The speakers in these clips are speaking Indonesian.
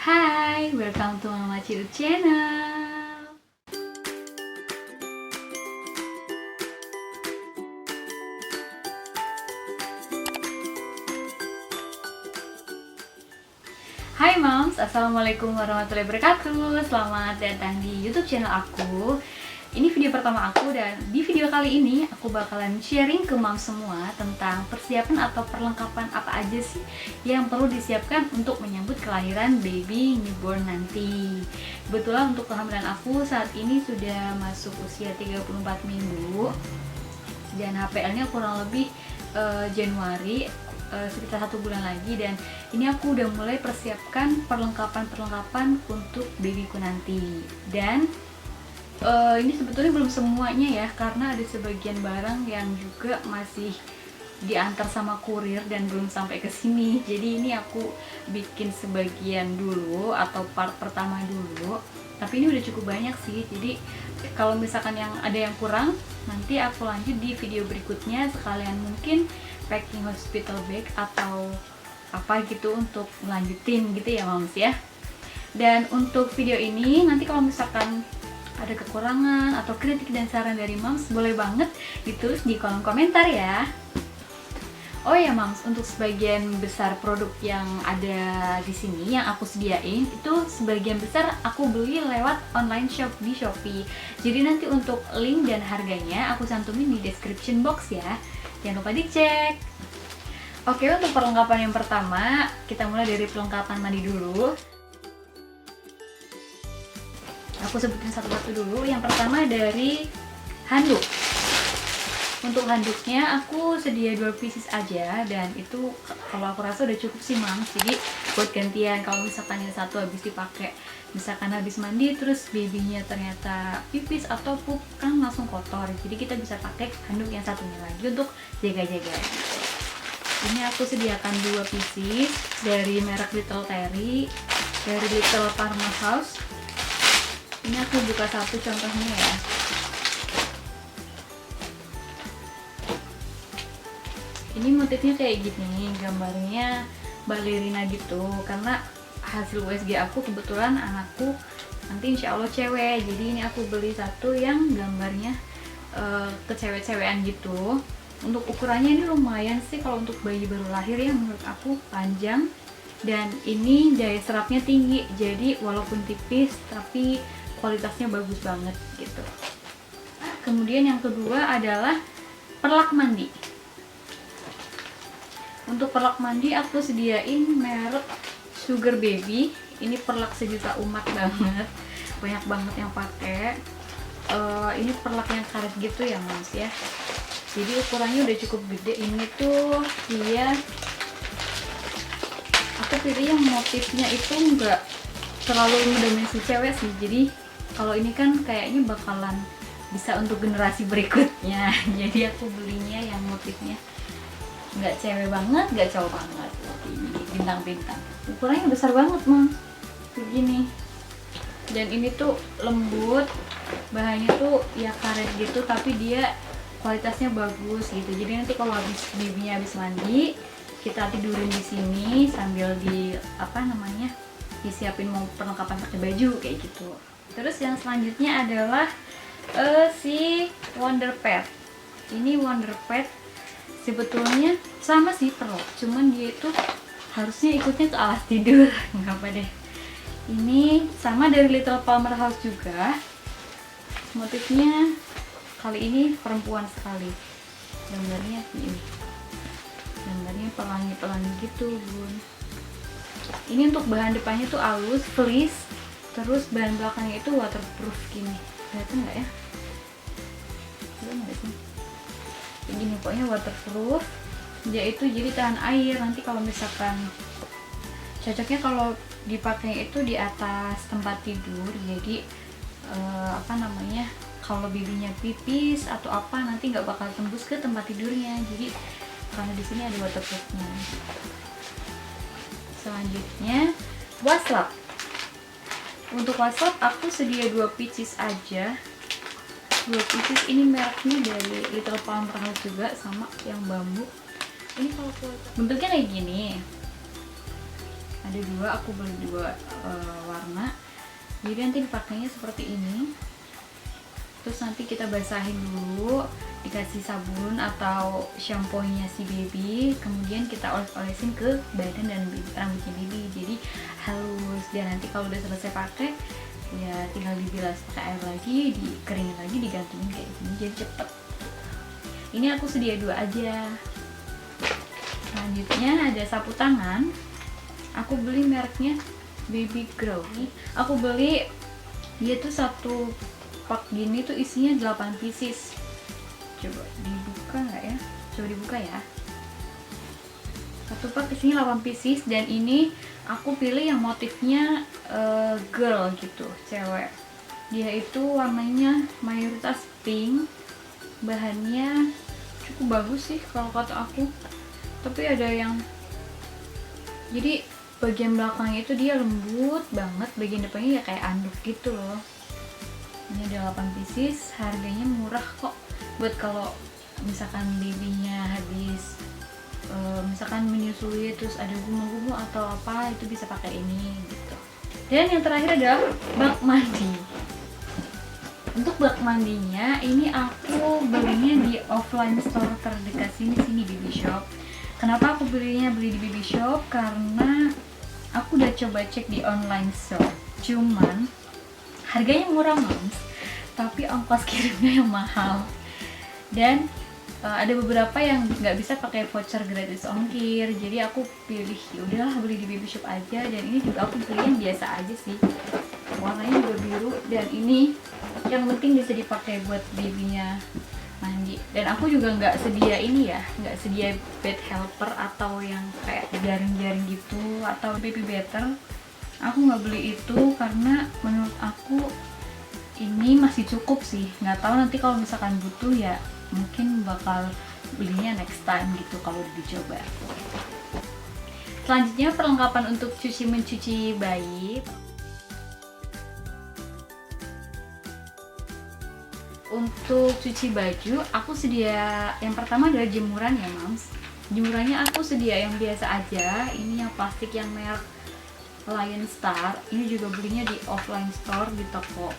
Hai, welcome to Mama Ciru Channel. Hai Moms, Assalamualaikum warahmatullahi wabarakatuh. Selamat datang di YouTube channel aku. Ini video pertama aku, dan di video kali ini aku bakalan sharing ke Moms semua tentang persiapan atau perlengkapan apa aja sih yang perlu disiapkan untuk menyambut kelahiran baby newborn nanti. Kebetulan untuk kehamilan aku saat ini sudah masuk usia 34 minggu dan HPL-nya kurang lebih Januari, sekitar 1 bulan lagi, dan ini aku udah mulai persiapkan perlengkapan untuk babyku nanti. Dan ini sebetulnya belum semuanya ya, karena ada sebagian barang yang juga masih diantar sama kurir dan belum sampai ke sini. Jadi ini aku bikin sebagian dulu atau part pertama dulu. Tapi ini udah cukup banyak sih. Jadi kalau misalkan yang ada yang kurang, nanti aku lanjut di video berikutnya, sekalian mungkin packing hospital bag atau apa gitu untuk melanjutin gitu ya Moms ya. Dan untuk video ini nanti kalau misalkan ada kekurangan atau kritik dan saran dari Moms, boleh banget ditulis di kolom komentar ya. Oh ya Moms, untuk sebagian besar produk yang ada di sini yang aku sediain itu sebagian besar aku beli lewat online shop di Shopee. Jadi nanti untuk link dan harganya aku cantumin di description box ya. Jangan lupa dicek. Oke, untuk perlengkapan yang pertama, kita mulai dari perlengkapan mandi dulu. Aku sebutin satu-satu dulu. Yang pertama dari handuk. Untuk handuknya aku sedia 2 pieces aja, dan itu kalau aku rasa udah cukup sih Moms. Jadi buat gantian kalau misalkan yang satu habis dipakai, misalkan habis mandi terus babynya ternyata pipis atau pup, kan langsung kotor. Jadi kita bisa pakai handuk yang satunya lagi untuk jaga-jaga. Ini aku sediakan 2 pieces dari merek Little Terry, dari Little Farmhouse. Ini aku buka satu contohnya ya. Ini motifnya kayak gini, gambarnya balerina gitu. Karena hasil USG aku kebetulan anakku nanti insya Allah cewek, jadi ini aku beli satu yang gambarnya kecewek-cewekan gitu. Untuk ukurannya ini lumayan sih kalau untuk bayi baru lahir ya, menurut aku panjang. Dan ini daya serapnya tinggi, jadi walaupun tipis tapi kualitasnya bagus banget gitu. Kemudian yang kedua adalah perlak mandi. Untuk perlak mandi aku sediain merek Sugar Baby. Ini perlak sejuta umat banget, banyak banget yang pakai. Ini perlak yang karet gitu ya Moms ya. Jadi ukurannya udah cukup gede. Ini tuh dia, aku pilih yang motifnya itu enggak terlalu mendominasi cewek sih. Jadi kalau ini kan kayaknya bakalan bisa untuk generasi berikutnya. Jadi aku belinya yang motifnya nggak cewek banget, nggak cowok banget, ini bintang-bintang. Ukurannya besar banget Moms, begini. Dan ini tuh lembut, bahannya tuh ya karet gitu, tapi dia kualitasnya bagus gitu. Jadi nanti kalau habis babynya habis mandi, kita tidurin di sini sambil disiapin mau perlengkapan pakai baju kayak gitu. Terus yang selanjutnya adalah si Wonder Pad. Ini Wonder Pad sebetulnya sama sih perlak, cuman dia itu harusnya ikutnya ke alas tidur. Nggak apa deh. Ini sama dari Little Farmhouse juga. Motifnya kali ini perempuan sekali. Gambarnya ini. Gambarnya pelangi-pelangi gitu bun. Ini untuk bahan depannya tuh halus, fleece. Terus bahan belakangnya itu waterproof gini. Kelihatan nggak ya? Kelihatan nggak sih? Begini pokoknya waterproof. Dia itu jadi tahan air. Nanti kalau misalkan cocoknya kalau dipakai itu di atas tempat tidur. Jadi kalau bibinya pipis atau apa nanti nggak bakal tembus ke tempat tidurnya. Jadi karena di sini ada waterproofnya. Selanjutnya waslap. Untuk waslap aku sedia 2 pieces aja. 2 pieces ini mereknya dari Little Farmhouse juga, sama yang bambu. Ini kalau bentuknya kayak gini. Ada dua, aku beli dua warna. Jadi nanti dipakainya seperti ini. Terus nanti kita basahin dulu, dikasih sabun atau shampoo-nya si baby, kemudian kita oles-olesin ke badan dan rambutnya baby, jadi halus. Dan nanti kalau udah selesai pakai, ya tinggal dibilas pakai air lagi, dikeringin lagi, digantungin kayak gini, jadi cepet. Ini aku sedia dua aja. Selanjutnya ada sapu tangan. Aku beli mereknya Baby Grow. Aku beli dia tuh satu pak gini tuh isinya 8 pieces. Coba dibuka nggak ya? Coba dibuka ya. Satu pak isinya 8 pieces, dan ini aku pilih yang motifnya girl gitu, cewek. Dia itu warnanya mayoritas pink. Bahannya cukup bagus sih kalau kata aku. Tapi ada yang, jadi bagian belakangnya itu dia lembut banget, bagian depannya ya kayak anduk gitu loh. Ini ada 8 pieces, harganya murah kok. Buat kalau misalkan babynya habis misalkan menyusui terus ada gumu-gumu atau apa, itu bisa pakai ini gitu. Dan yang terakhir adalah bak mandi. Untuk bak mandinya ini aku belinya di offline store terdekat sini Baby Shop. Kenapa aku beli di Baby Shop? Karena aku udah coba cek di online store, cuman harganya murah Moms, tapi ongkos kirimnya yang mahal. Dan ada beberapa yang nggak bisa pakai voucher gratis ongkir, jadi aku pilih ya udahlah beli di Baby Shop aja. Dan ini juga aku beli yang biasa aja sih, warnanya juga biru, dan ini yang penting bisa dipakai buat babynya mandi. Dan aku juga nggak sedia ini ya, nggak sedia bed helper atau yang kayak jaring-jaring gitu atau baby better. Aku nggak beli itu karena menurut aku ini masih cukup sih. Nggak tahu nanti kalau misalkan butuh ya mungkin bakal belinya next time gitu kalau udah dicoba. Selanjutnya perlengkapan untuk mencuci bayi. Untuk cuci baju aku sedia, yang pertama adalah jemuran ya Moms. Jemurannya aku sedia yang biasa aja. Ini yang plastik yang merek Lion Star. Ini juga belinya di offline store di toko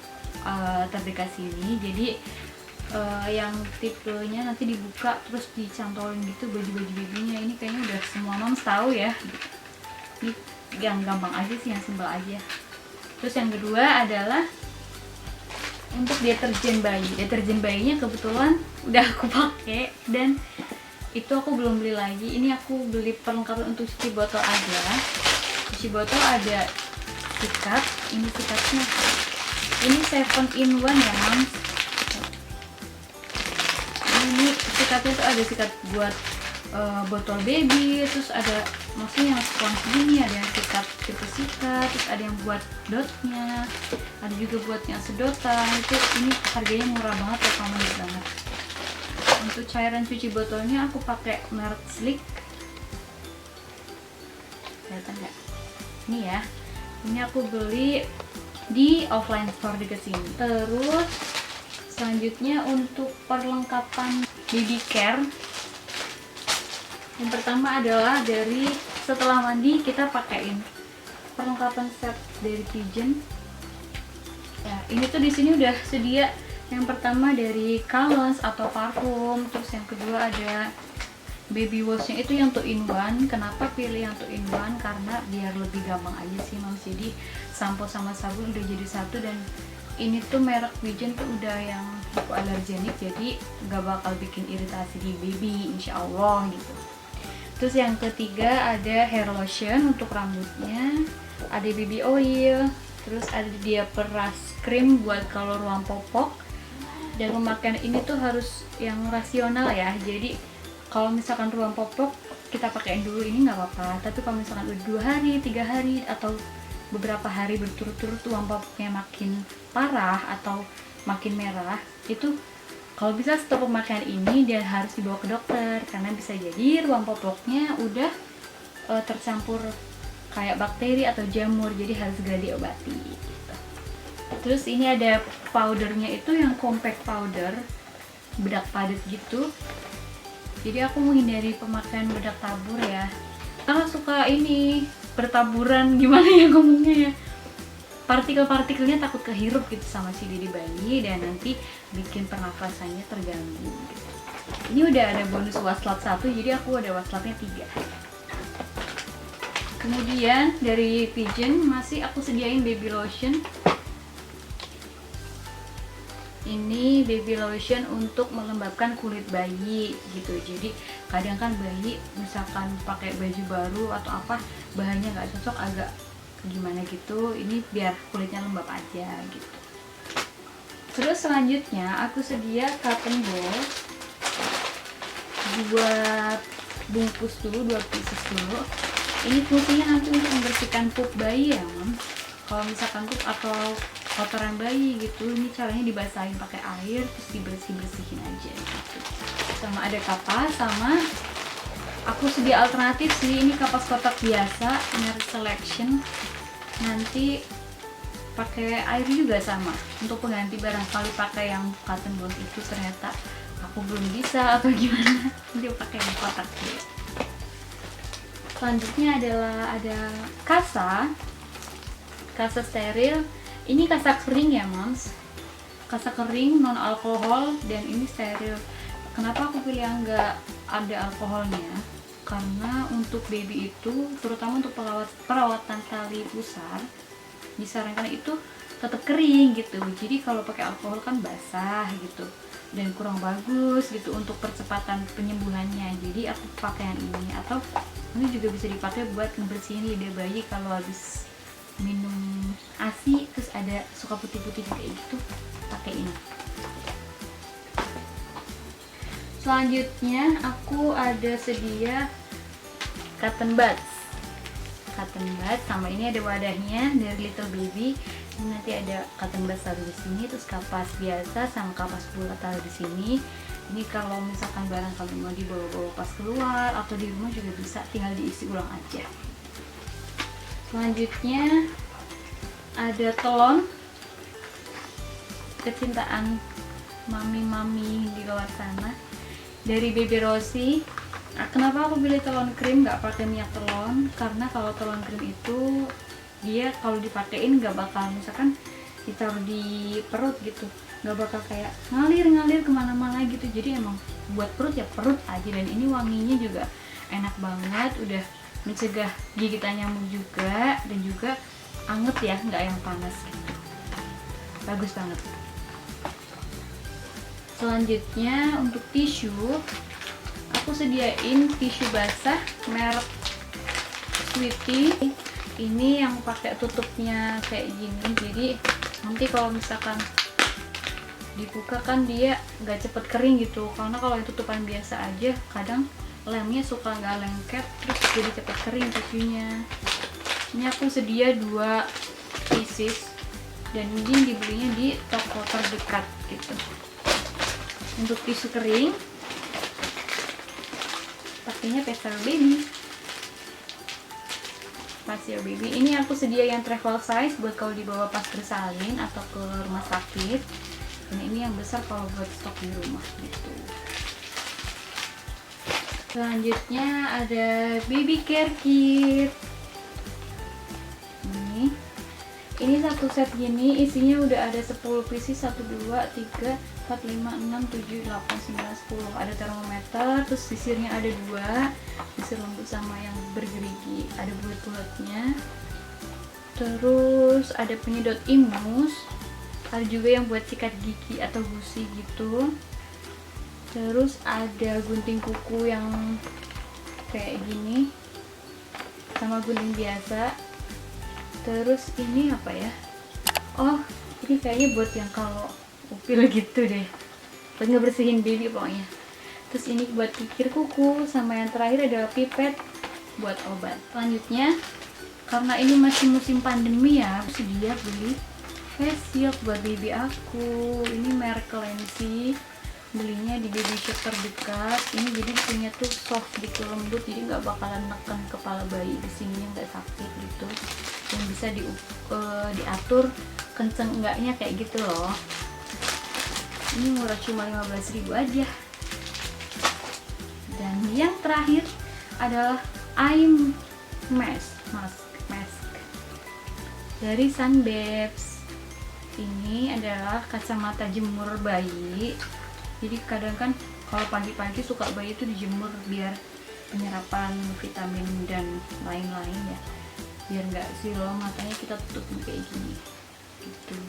terdekat sini. Jadi yang tipenya nanti dibuka terus dicantolin gitu baju-baju babynya. Ini kayaknya udah semua Moms tahu ya. Ini yang gampang aja sih, yang simpel aja. Terus yang kedua adalah untuk deterjen bayi. Deterjen bayinya kebetulan udah aku pakai dan itu aku belum beli lagi. Ini aku beli perlengkapan untuk cuci botol aja. Cuci botol ada sikat. Ini sikatnya, ini 7-in-1 ya Moms. Ini sikatnya tuh ada sikat buat botol baby, terus ada maksudnya yang sponge gini, ada yang sikat tipe sikat, terus ada yang buat dotnya, ada juga buat yang sedotan. Itu ini harganya murah banget, recommended banget. Untuk cairan cuci botolnya aku pakai merek Slick. Kelihatan nggak? Ini ya, ini aku beli di offline store dekat sini. Terus selanjutnya untuk perlengkapan baby care, yang pertama adalah dari setelah mandi kita pakaiin perlengkapan set dari Pigeon. Ya, ini tuh di sini udah sedia. Yang pertama dari Calons atau parfum, terus yang kedua ada baby washnya itu yang 2-in-1. Kenapa pilih yang 2-in-1? Karena biar lebih gampang aja sih Moms. Jadi sampo sama sabun udah jadi satu, dan ini tuh merek Pigeon tuh udah yang hypoallergenic, jadi nggak bakal bikin iritasi di baby, insya Allah gitu. Terus yang ketiga ada hair lotion untuk rambutnya, ada baby oil, terus ada dia peras krim buat kalau ruang popok. Dan pemakaian ini tuh harus yang rasional ya, jadi kalau misalkan ruang popok kita pakaiin dulu ini nggak apa-apa, tapi kalau misalkan udah 2 hari, 3 hari atau beberapa hari berturut-turut ruang popoknya makin parah atau makin merah, itu kalau bisa stop pemakaian ini dan harus dibawa ke dokter, karena bisa jadi ruang popoknya udah tercampur kayak bakteri atau jamur, jadi harus segera diobati gitu. Terus ini ada powdernya, itu yang compact powder, bedak padat gitu. Jadi aku menghindari pemakaian bedak tabur ya, karena suka ini bertaburan, gimana ya ngomongnya ya, partikel-partikelnya takut kehirup gitu sama si diri bayi dan nanti bikin pernafasannya terganggu gitu. Ini udah ada bonus waslat 1, jadi aku ada waslatnya 3. Kemudian dari Pigeon masih aku sediain baby lotion. Ini baby lotion untuk melembabkan kulit bayi gitu. Jadi kadang kan bayi misalkan pakai baju baru atau apa, bahannya nggak cocok, agak gimana gitu, ini biar kulitnya lembab aja gitu. Terus selanjutnya aku sedia cotton ball, 2 bungkus dulu, 2 pieces dulu. Ini fungsinya nanti untuk membersihkan pup bayi ya, Mam. Kalau misalkan pup atau kotoran bayi gitu, ini caranya dibasahin pakai air terus dibersih-bersihin aja gitu. Sama ada kapas, sama aku sedia alternatif sih, ini kapas kotak biasa merek Selection. Nanti pakai air juga sama untuk pengganti, barangkali pakai yang cotton ball itu ternyata aku belum bisa atau gimana, nanti pakai yang kotak gitu. Selanjutnya adalah ada kasa steril. Ini kasa kering ya, Moms. Kasa kering non alkohol dan ini steril. Kenapa aku pilih yang enggak ada alkoholnya? Karena untuk baby itu, terutama untuk perawatan tali pusar, disarankan itu tetap kering gitu. Jadi kalau pakai alkohol kan basah gitu dan kurang bagus gitu untuk percepatan penyembuhannya. Jadi aku pakai yang ini, atau ini juga bisa dipakai buat ngebersihin lidah bayi kalau habis minum ASI terus ada suka putih-putih kayak gitu, pakai ini. Selanjutnya aku ada sedia cotton buds sama ini ada wadahnya dari Little Baby. Ini nanti ada cotton buds taruh di sini, terus kapas biasa sama kapas bulat taruh di sini. Ini kalau misalkan barangkali mau dibawa-bawa pas keluar atau di rumah juga bisa, tinggal diisi ulang aja. Selanjutnya ada telon kecintaan mami-mami di luar sana dari Baby Rossi. Nah, kenapa aku pilih telon krim nggak pakai minyak telon? Karena kalau telon krim itu dia kalau dipakein nggak bakal, misalkan ditaruh di perut gitu, nggak bakal kayak ngalir kemana-mana gitu. Jadi emang buat perut ya perut aja, dan ini wanginya juga enak banget, udah mencegah gigitan nyamuk juga, dan juga anget ya, nggak yang panas gitu, bagus banget. Selanjutnya untuk tisu, aku sediain tisu basah merek Sweetie. Ini yang pakai tutupnya kayak gini, jadi nanti kalau misalkan dibuka kan dia nggak cepet kering gitu. Karena kalau yang tutupan biasa aja kadang lemnya suka nggak lengket, terus jadi cepet kering tisunya. Ini aku sedia 2 pieces dan ini dibelinya di toko terdekat gitu. Untuk tisu kering pakainya Pastel Baby. Ini aku sedia yang travel size buat kalau dibawa pas bersalin atau ke rumah sakit. Dan ini yang besar kalau buat stok di rumah gitu. Selanjutnya ada baby care kit. Ini satu set gini, isinya udah ada 10 pieces, 1, 2, 3, 4, 5, 6, 7, 8, 9, 10. Ada termometer, terus sisirnya ada 2, sisir lembut sama yang bergerigi, ada bulat-bulatnya. Terus ada penyedot imus, ada juga yang buat sikat gigi atau gusi gitu. Terus ada gunting kuku yang kayak gini, sama gunting biasa. Terus ini apa ya? Oh, ini kayaknya buat yang kalau upil gitu deh, buat ngebersihin baby pokoknya. Terus ini buat kikir kuku, sama yang terakhir ada pipet buat obat. Selanjutnya, karena ini masih musim pandemi ya, aku sedia beli face shield buat baby aku. Ini merek Cleansy, belinya di baby shop terdekat. Ini jadi punya tuh soft gitu, lembut, jadi nggak bakalan neken kepala bayi di sininya, nggak sakit gitu. Yang bisa diatur kenceng enggaknya kayak gitu loh. Ini murah, cuma 15.000 aja. Dan yang terakhir adalah eye mask. dari Sunbabes. Ini adalah kacamata jemur bayi. Jadi kadang kan kalau pagi-pagi suka bayi itu dijemur biar penyerapan vitamin dan lain-lain ya, biar nggak silau matanya, kita tutup kayak gini gitu.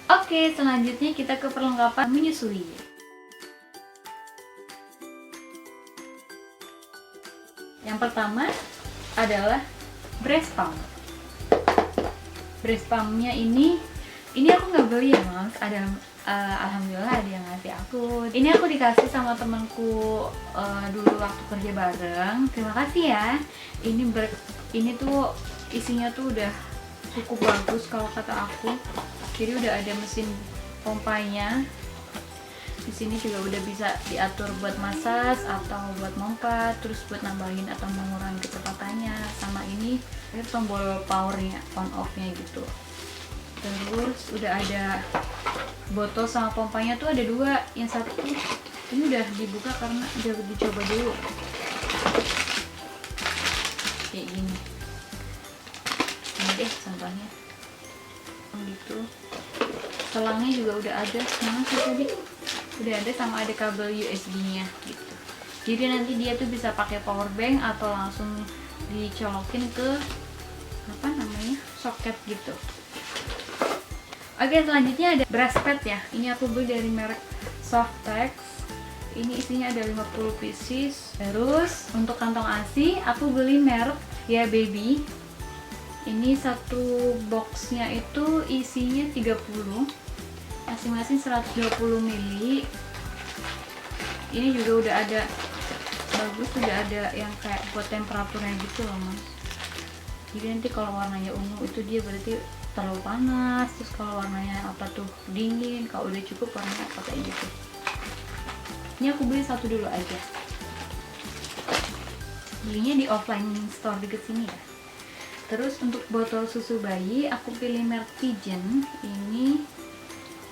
Oke, selanjutnya kita ke perlengkapan menyusui. Yang pertama adalah breast pump. Breast pumpnya ini aku nggak beli ya Mas, ada alhamdulillah ada yang ngasih aku. Ini aku dikasih sama temanku dulu waktu kerja bareng. Terima kasih ya. Ini tuh isinya tuh udah cukup bagus kalau kata aku. Jadi udah ada mesin pompanya. Di sini juga udah bisa diatur buat massage atau buat mompat, terus buat nambahin atau mengurangi kecepatannya. Sama ini tombol powernya, on off-nya gitu. Terus udah ada botol sama pompanya tuh ada dua. Yang satu ini udah dibuka karena udah dicoba dulu. Kayak gini. Ini deh contohnya. Gitu. Selangnya juga udah ada. Mana sih tadi? Udah ada sama ada kabel USB-nya gitu. Jadi nanti dia tuh bisa pakai power bank atau langsung dicolokin ke apa namanya? Soket gitu. Oke, selanjutnya ada brush pad ya. Ini aku beli dari merek Softex. Ini isinya ada 50 pieces. Terus untuk kantong ASI aku beli merek ya Baby. Ini satu boxnya itu isinya 30, masing-masing 120 ml. Ini juga udah ada bagus, udah ada yang kayak buat temperaturnya gitu loh Mas. Jadi nanti kalau warnanya ungu itu dia berarti terlalu panas, terus kalau warnanya apa tuh dingin, kalau udah cukup warnanya apa kayak gitu. Ini aku beli satu dulu aja, belinya di offline store deket sini ya. Terus untuk botol susu bayi aku pilih merek Pigeon. Ini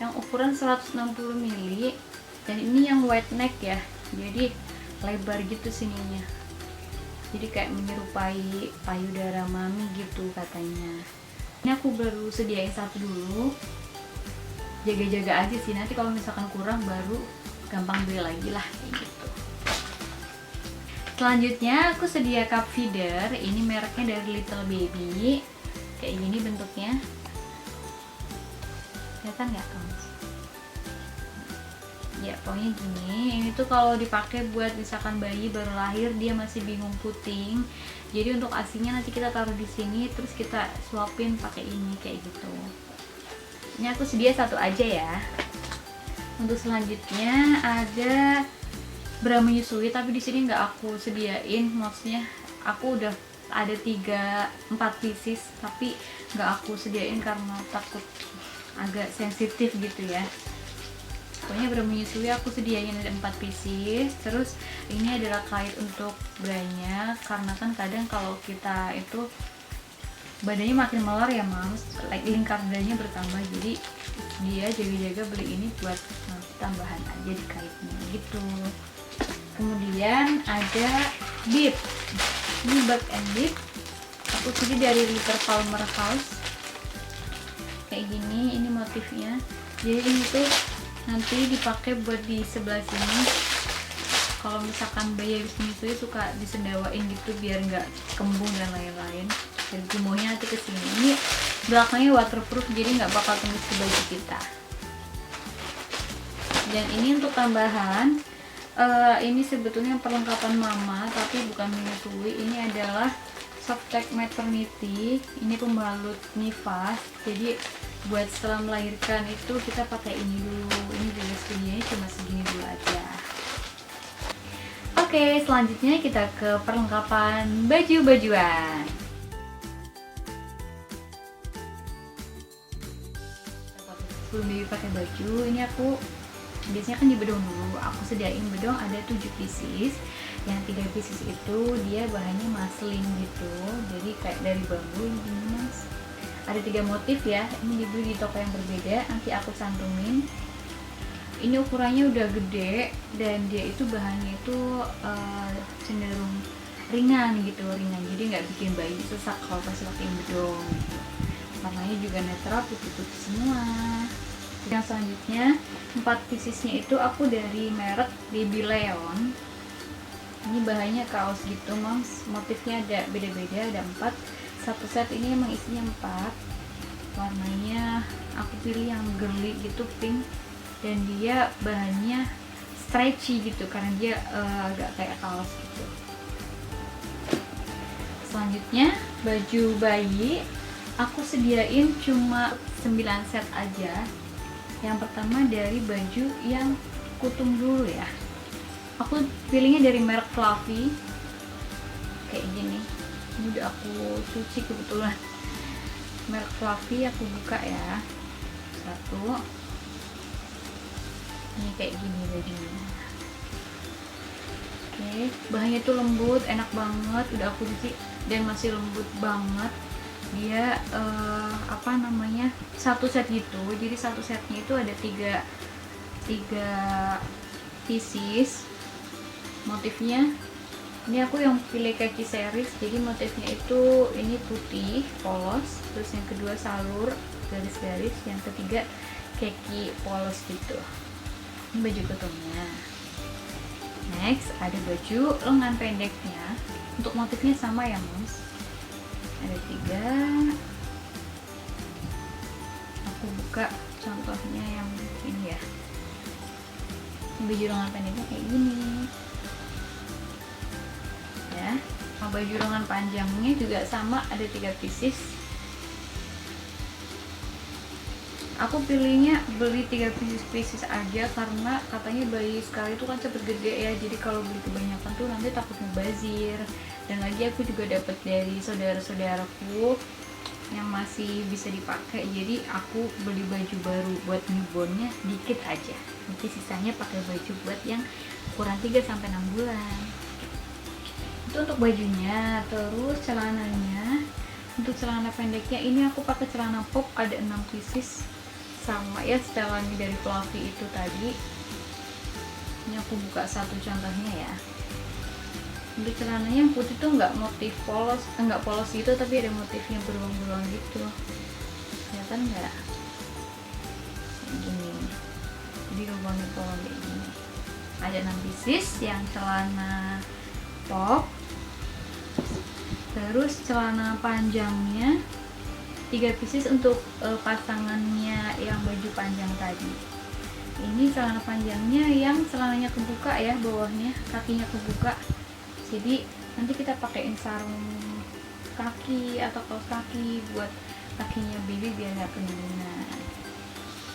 yang ukuran 160 ml dan ini yang wide neck ya, jadi lebar gitu sininya, jadi kayak menyerupai payudara mami gitu katanya. Ini aku baru sediain satu dulu, jaga-jaga aja sih, nanti kalau misalkan kurang baru gampang beli lagi lah kayak gitu. Selanjutnya aku sedia cup feeder. Ini mereknya dari Little Baby. Kayak gini bentuknya. Kelihatan nggak kamu? Ya pokoknya gini. Ini tuh kalau dipakai buat misalkan bayi baru lahir dia masih bingung puting. Jadi untuk asinya nanti kita taruh di sini, terus kita suapin pakai ini kayak gitu. Ini aku sedia satu aja ya. Untuk selanjutnya ada bra menyusui, tapi di sini nggak aku sediain. Maksudnya aku udah ada 3-4 pieces, tapi nggak aku sediain karena takut agak sensitif gitu ya. Pokoknya bra menyusui aku sediain ada 4 pieces. Terus ini adalah kait untuk branya, karena kan kadang kalau kita itu badannya makin melar ya Mams, lingkar dadanya bertambah, jadi dia jaga-jaga beli ini buat nanti tambahan aja di kaitnya gitu. Kemudian ada bib, ini bag and bib, aku beli dari Little Palmer House. Kayak gini, ini motifnya. Jadi ini tuh nanti dipakai buat di sebelah sini. Kalau misalkan bayi habis menyusui suka disendawain gitu biar nggak kembung dan lain-lain. Dan gumohnya nanti kesini. Ini belakangnya waterproof, jadi nggak bakal tembus ke baju kita. Dan ini untuk tambahan. Ini sebetulnya perlengkapan mama tapi bukan menyusui. Ini adalah Softex Maternity. Ini pembalut nifas, jadi buat setelah melahirkan itu kita pakai ini dulu. Ini juga segini, cuma segini dulu aja. Oke, selanjutnya kita ke perlengkapan baju-bajuan. Sebelum baby pakai baju, ini aku biasanya kan di bedong dulu. Aku sediain bedong ada 7 pieces. Yang 3 pieces itu dia bahannya muslin gitu, jadi kayak dari bambu ini Mas. Ada 3 motif ya. Ini dibeli di toko yang berbeda, nanti aku cantumin. Ini ukurannya udah gede dan dia itu bahannya itu cenderung ringan gitu, ringan, jadi nggak bikin bayi sesak kalau pas pakai bedong gitu. Warnanya juga netral, putih-putih semua. Yang selanjutnya 4 piecesnya itu aku dari merek Baby Leon. Ini bahannya kaos gitu moms, motifnya ada beda-beda, ada 4. Satu set ini emang isinya 4. Warnanya aku pilih yang girly gitu, pink, dan dia bahannya stretchy gitu karena dia agak kayak kaos gitu. Selanjutnya baju bayi aku sediain cuma 9 set aja. Yang pertama dari baju yang kutung dulu ya, aku pilihnya dari merek Fluffy, kayak gini. Ini udah aku cuci kebetulan, merek Fluffy. Aku buka ya, satu. Ini kayak gini bajunya. Oke, bahannya tuh lembut, enak banget, udah aku cuci dan masih lembut banget. Dia satu set gitu, jadi satu setnya itu ada tiga pieces. Motifnya ini aku yang pilih kaki series, jadi motifnya itu ini putih polos, terus yang kedua salur garis-garis, yang ketiga kaki polos gitu. Ini baju kutungnya. Next ada baju lengan pendeknya, untuk motifnya sama ya moms, ada 3. Aku buka contohnya yang ini ya. Ini baju lengan pendeknya kayak gini ya. Baju lengan panjangnya juga sama, ada 3 pieces. Aku pilihnya beli 3 pieces aja karena katanya bayi sekali itu kan cepet gede ya, jadi kalau beli kebanyakan tuh nanti takut mubazir. Dan lagi aku juga dapat dari saudara-saudaraku yang masih bisa dipakai, jadi aku beli baju baru buat newbornnya dikit aja, nanti sisanya pakai baju buat yang ukuran 3-6 bulan. Itu untuk bajunya. Terus celananya, untuk celana pendeknya ini aku pakai celana pop, ada 6 pieces, sama ya setelannya dari Fluffy itu tadi. Ini aku buka satu contohnya ya. Untuk celananya yang putih tuh nggak motif polos, nggak polos gitu, tapi ada motifnya berulang-ulang gitu, kelihatan nggak? Gini, jadi lubangnya bolong kayak gini. Ada 6 pieces yang celana pop. Terus celana panjangnya 3 pieces untuk pasangannya yang baju panjang tadi. Ini celana panjangnya yang celananya kebuka ya, bawahnya kakinya kebuka, jadi nanti kita pakein sarung kaki atau kaos kaki buat kakinya baby biar nggak kedinginan.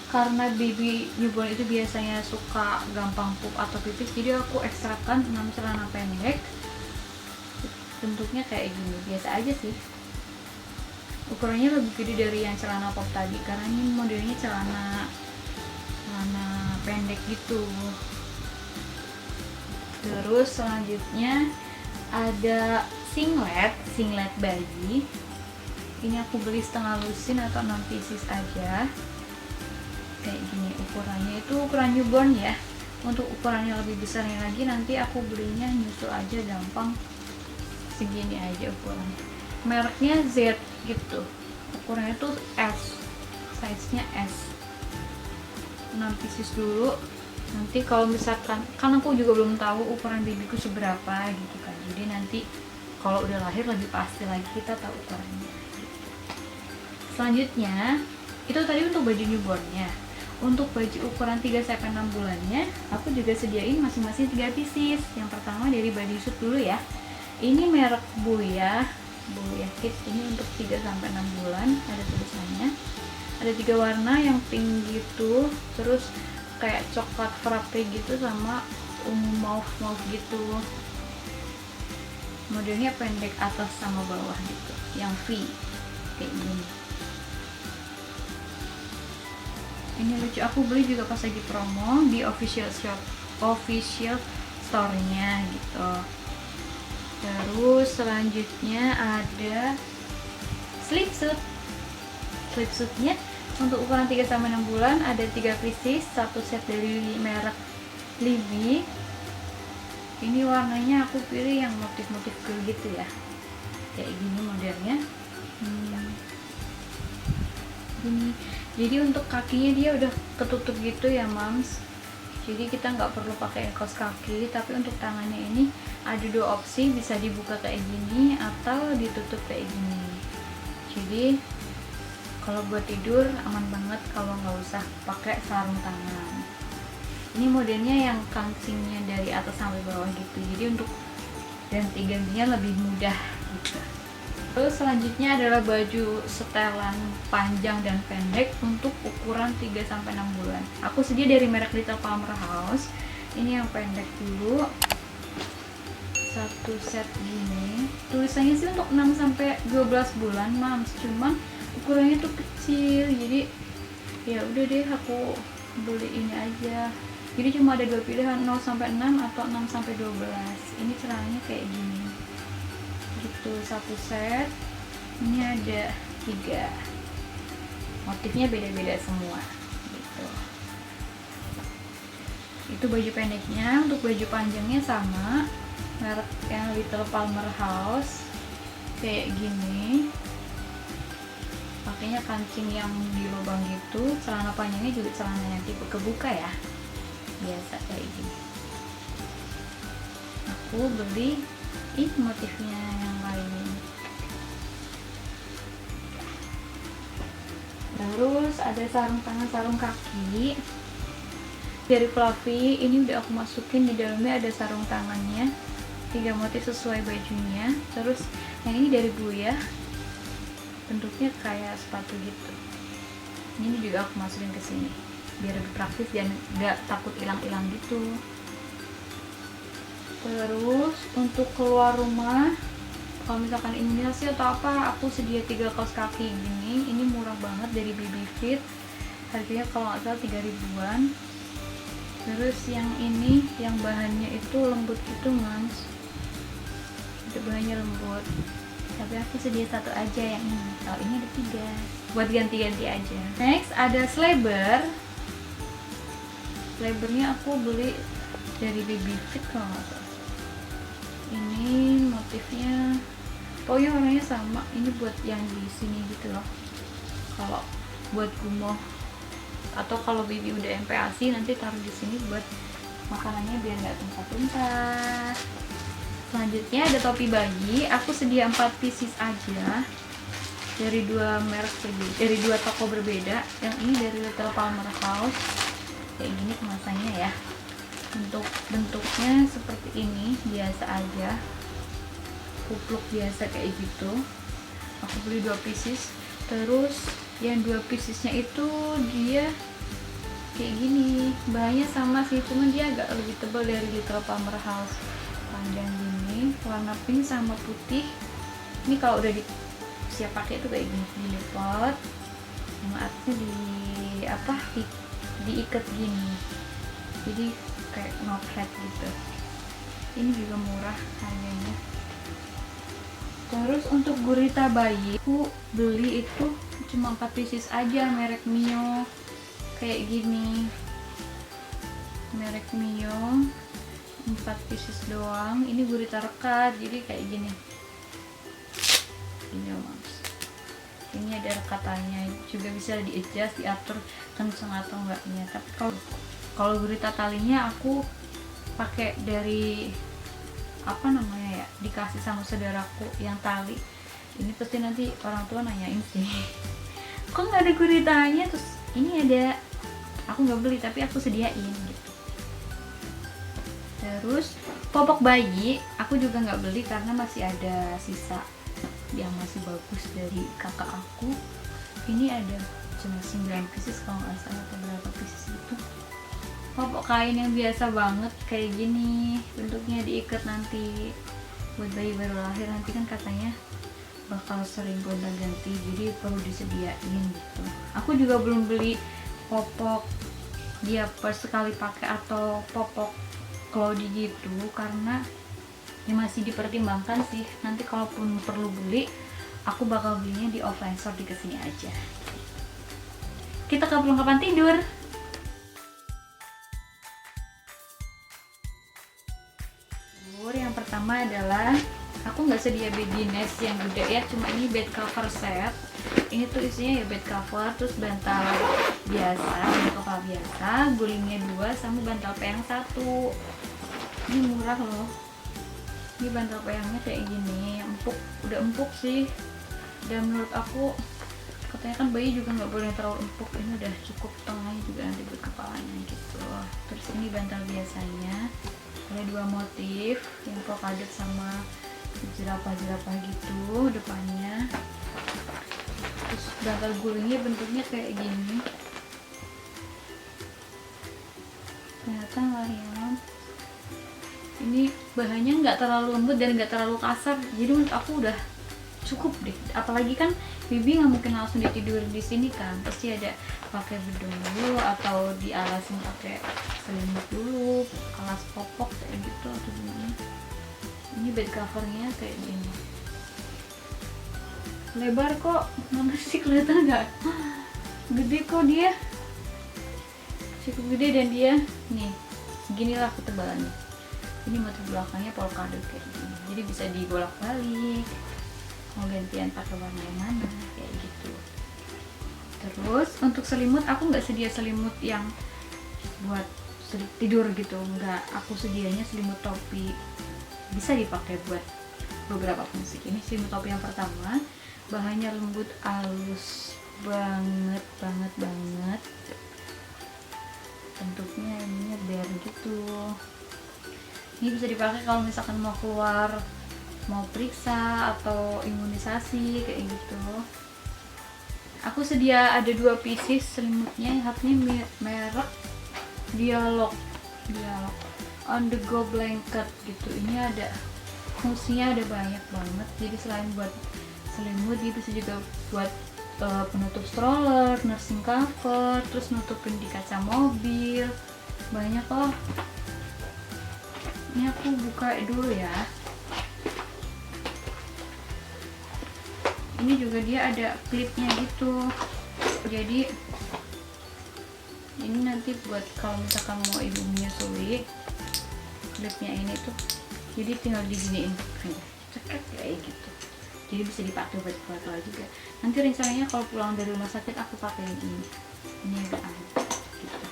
Karena baby newborn itu biasanya suka gampang pup atau pipis, jadi aku ekstrakan 6 celana pendek. Bentuknya kayak gini, biasa aja sih. Ukurannya lebih gede dari yang celana pop tadi karena ini modelnya celana pendek gitu. Terus selanjutnya ada singlet bayi. Ini aku beli setengah lusin atau 6 pieces aja, kayak gini. Ukurannya itu ukuran newborn ya. Untuk ukurannya lebih besarnya lagi nanti aku belinya nyusul aja, gampang. Segini aja ukurannya. Mereknya Z gitu. Ukurannya tuh S, size-nya S. 6 pieces dulu. Nanti kalau misalkan, kan aku juga belum tahu ukuran babyku seberapa gitu kan, jadi nanti kalau udah lahir lebih pasti lagi kita tahu ukurannya gitu. Selanjutnya itu tadi untuk baju newbornnya. Untuk baju ukuran 3-6 bulannya aku juga sediain masing-masing 3 pieces. Yang pertama dari bodysuit dulu ya. Ini merek Boya Kids, ini untuk 3-6 bulan, ada tulisannya. Ada 3 warna, yang pink gitu, terus kayak coklat frappe gitu, sama ungu mauve gitu. Modelnya pendek atas sama bawah gitu, yang V kayak gini. Ini lucu, aku beli juga pas lagi promo di official store-nya gitu. Terus selanjutnya ada slipsuitnya untuk ukuran 3-6 bulan, ada 3 pieces, satu set dari merek Libby. Ini warnanya aku pilih yang motif-motif girl gitu ya, kayak gini modelnya. gini. Jadi untuk kakinya dia udah ketutup gitu ya Mams, jadi kita nggak perlu pakai kaos kaki. Tapi untuk tangannya ini ada dua opsi, bisa dibuka kayak gini atau ditutup kayak gini. Jadi kalau buat tidur aman banget kalau nggak usah pakai sarung tangan. Ini modelnya yang kancingnya dari atas sampai bawah gitu, jadi untuk ganti-gantinya lebih mudah gitu. Terus selanjutnya adalah baju setelan panjang dan pendek untuk ukuran 3-6 bulan. Aku sedia dari merek Little Palmer House. Ini yang pendek dulu. Satu set gini. Tulisannya sih untuk 6-12 bulan, Mams. Cuman ukurannya tuh kecil. Jadi ya udah deh aku beli ini aja. Jadi cuma ada dua pilihan, 0-6 atau 6-12. Ini celananya kayak gini. Gitu, satu set. Ini ada 3. Motifnya beda-beda semua gitu. Itu baju pendeknya. Untuk baju panjangnya sama, merek yang Little Palmer House kayak gini. Pakainya kancing yang di lubang gitu. Celana panjangnya juga celana yang tipe kebuka ya, biasa kayak gini. Aku beli ini motifnya yang lain. Terus ada sarung tangan, sarung kaki dari Fluffy. Ini udah aku masukin, di dalamnya ada sarung tangannya, 3 motif sesuai bajunya. Terus yang ini dari Buya, bentuknya kayak sepatu gitu. Ini juga aku masukin ke sini biar lebih praktis dan nggak takut hilang-hilang gitu. Terus untuk keluar rumah, kalau misalkan imunisasi atau apa, aku sedia 3 kaos kaki gini. Ini murah banget dari Baby Fit, harganya kalau nggak salah 3 ribuan. Terus yang ini, yang bahannya itu lembut gitu Mams, itu bahannya lembut. Tapi aku sedia 1 aja yang ini. Kalau ini ada 3 buat ganti-ganti aja. Next ada slabber. Slabbernya aku beli dari Baby Fit kalau nggak salah. Ini motifnya pokoknya warnanya sama. Ini buat yang di sini gitu loh, kalau buat gumoh atau kalau baby udah MPASI nanti taruh di sini buat makanannya biar nggak tumpah-tumpah. Selanjutnya ada topi bayi. Aku sedia 4 pieces aja dari 2 merek berbeda, dari 2 toko berbeda. Yang ini dari Little Palmer House. Kayak gini kemasannya ya. Untuk bentuknya seperti ini, biasa aja, kupluk biasa kayak gitu. Aku beli 2 pieces. Terus yang 2 piecesnya itu dia kayak gini, bahannya sama sih, cuman dia agak lebih tebal dari Little Palmer House. Panjang gini, warna pink sama putih. Ini kalau udah siap pakai itu kayak gini, dilipat sama atasnya diikat gini, jadi kayak noplet gitu. Ini juga murah harganya. Terus untuk gurita bayi, aku beli itu cuma 4 pieces aja, merek Mio, kayak gini, merek Mio, 4 pieces doang. Ini gurita rekat, jadi kayak gini. Ini Mams, ini ada rekatannya, juga bisa di-adjust, diatur kenceng atau enggaknya. Tapi kalau gurita talinya aku pakai dari apa namanya ya, dikasih sama saudaraku yang tali. Ini pasti nanti orang tua nanyain sih, kok nggak ada guritanya. Terus ini ada, aku nggak beli tapi aku sediain gitu. Terus popok bayi aku juga nggak beli karena masih ada sisa yang masih bagus dari kakak aku. Ini ada cuma 9 pieces kalau nggak salah, atau berapa pieces itu. Popok kain yang biasa banget kayak gini, bentuknya diikat nanti buat bayi baru lahir. Nanti kan katanya bakal sering gonta-ganti, jadi perlu disediain gitu. Aku juga belum beli popok dia per sekali pakai atau popok Cloudy gitu, karena ya masih dipertimbangkan sih. Nanti kalaupun perlu beli, aku bakal belinya di offline store, di kesini aja. Kita ke perlengkapan tidur. Yang pertama adalah aku nggak sedia baby nest yang gede ya, cuma ini bed cover set. Ini tuh isinya ya bed cover, terus bantal biasa, bantal kepala biasa, gulingnya 2 sama bantal peyang 1. Ini murah loh. Ini bantal peyangnya kayak gini, empuk, udah empuk sih. Dan menurut aku katanya kan bayi juga nggak boleh terlalu empuk, ini udah cukup, tengahnya juga nanti buat kepalanya gitu. Terus ini bantal biasanya, ada 2 motif, yang polkadot sama jerapah-jerapah gitu depannya. Terus bantal gulingnya bentuknya kayak gini, kelihatan lah ya. Ini bahannya nggak terlalu lembut dan nggak terlalu kasar, jadi menurut aku udah cukup deh. Apalagi kan Bibi nggak mungkin langsung ditidur di sini kan, pasti ada pakai bedong dulu atau dialasin pakai selimut dulu, alas popok kayak gitu atau gimana. Ini bed covernya kayak gini, lebar kok, mana sih, kelihatan nggak? Gede kok dia, cukup gede, dan dia nih seginilah ketebalannya. Ini motif belakangnya polkadot kayak gini, jadi bisa dibolak-balik, mau gantian pakai warna yang mana kayak gitu. Terus untuk selimut aku nggak sedia selimut yang buat tidur gitu, nggak. Aku sedianya selimut topi, bisa dipakai buat beberapa fungsi. Ini selimut topi yang pertama, bahannya lembut, halus banget banget banget. Bentuknya ininya bare gitu. Ini bisa dipakai kalau misalkan mau keluar, mau periksa atau imunisasi kayak gitu. Aku sedia ada 2 pieces selimutnya, satunya merek Dialog on the go blanket gitu. Ini ada fungsinya, ada banyak banget, jadi selain buat selimut dia bisa juga buat penutup stroller, nursing cover, terus nutupin di kaca mobil, banyak loh. Ini aku buka dulu ya. Ini juga dia ada klipnya gitu, jadi ini nanti buat kalau misalkan mau ibu menyusui, klipnya ini tuh jadi tinggal diginiin cekek kayak gitu, jadi bisa dipakai buat keluar juga. Nanti rencananya kalau pulang dari rumah sakit aku pakai ini agak anget gitu.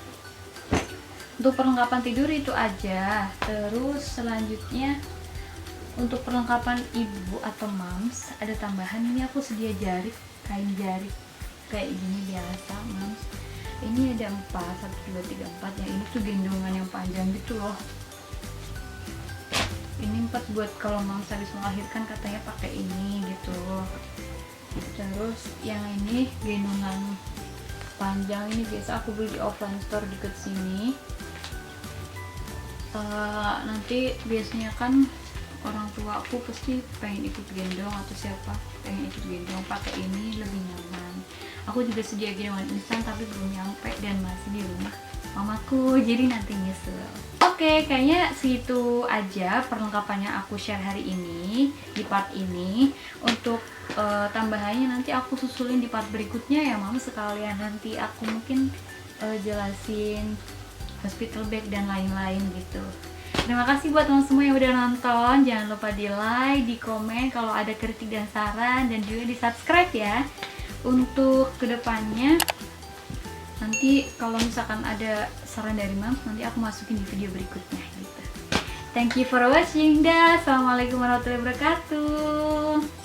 Untuk perlengkapan tidur itu aja. Terus selanjutnya untuk perlengkapan ibu atau mams ada tambahan. Ini aku sedia jarik, kain jarik kayak gini biasa mams. Ini ada 4, 1, 2, 3, 4. Yang ini tuh gendongan yang panjang gitu loh. Ini 4 buat kalau mams habis melahirkan katanya pakai ini gitu. Terus yang ini gendongan panjang, ini biasa aku beli di offline store deket sini. Nanti biasanya kan orang tua aku pasti pengen ikut gendong, atau siapa pengen ikut gendong, pakai ini lebih nyaman. Aku juga sedia gendongan instan tapi belum nyampe dan masih di rumah mamaku, jadi nanti nyesel. Oke, kayaknya segitu aja perlengkapannya aku share hari ini di part ini. Untuk tambahannya nanti aku susulin di part berikutnya ya mama, sekalian nanti aku mungkin jelasin hospital bag dan lain-lain gitu. Terima kasih buat teman semua yang udah nonton. Jangan lupa di like, di komen kalau ada kritik dan saran, dan juga di subscribe ya. Untuk kedepannya nanti kalau misalkan ada saran dari Mams, nanti aku masukin di video berikutnya gitu. Thank you for watching, dah. Assalamualaikum warahmatullahi wabarakatuh.